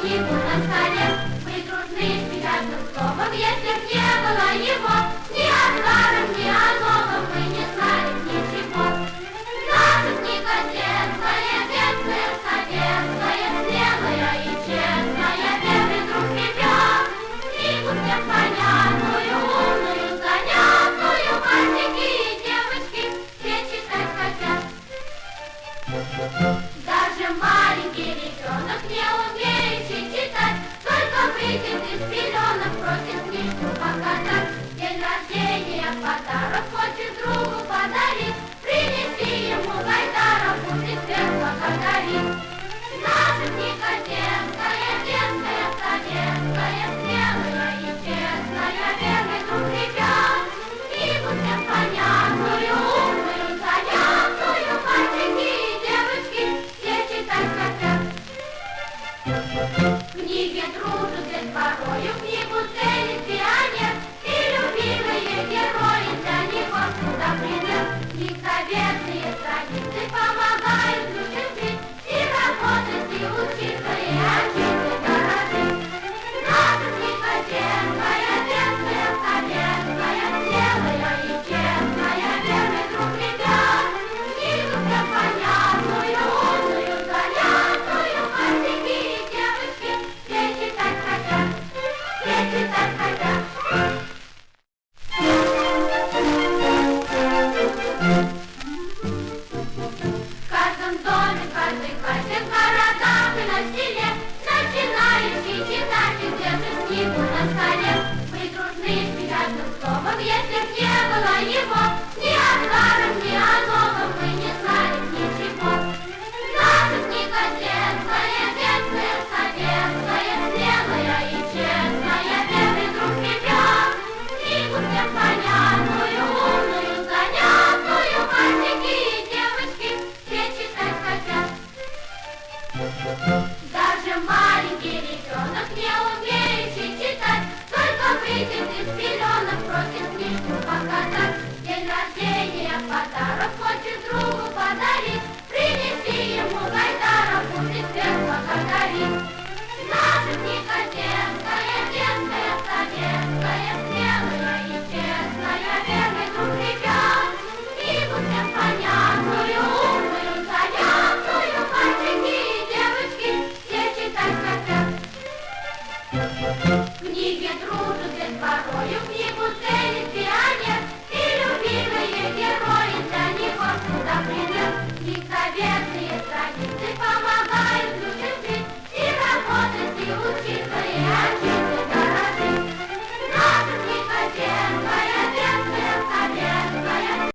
книгу на столе. Мы дружны с приятным словом, если б не было его. Ни о старом, ни о новом мы не знали ничего. Наша книга детская, детская, советская, смелая и честная, верный друг ребят. Книгу всем понятную, умную, занятную, мальчики и девочки все читать хотят. Даже маленький ребенок не умеет читать, только выйдет из пеленок, просит книжку показать. День рождения подарок хочет другу подарить, принеси ему гайдара, будет всех благодарить. Наша книга детская, детская, советская, смелая и честная, верный друг ребят. Книгу всем понятную, умную, занятную, мальчики и девочки все читать хотят. В книге дружат с детворою, книгу ценит пионер, и любимые герои для него сюда пример. Их заветные страницы помогают людям жить, и работать, и учиться, и отчиться дорожить. Наша книга детская, детская, советская, смелая и честная, верный друг ребят. Книгу всем понятную, умную, занятную, мальчики и девочки все читать хотят, все читать хотят. В каждом доме, в каждой хате, в городах и на селе начинающий читатель держит книгу на столе. Мы дружны с приятным словом, если б не было его. Ни о старом, ни о новом мы не знали ничего. Наша книга детская, детская, советская, смелая и честная, верный друг ребят. Книгу всем понятную, умную, занятную, мальчики и девочки все читать хотят. Даже маленький ребенок не умеет читать, только выйдет из пеленок, просит книжку показать. День рождения подарок хочет другу подарить, принеси ему гайдара, будет всех благодарить. Наша книга детская, детская, советская, смелая и честная, верный друг ребят. Книгу всем понятную, умную, занятную, мальчики и девочки все читать хотят. В книге дружат с детворою,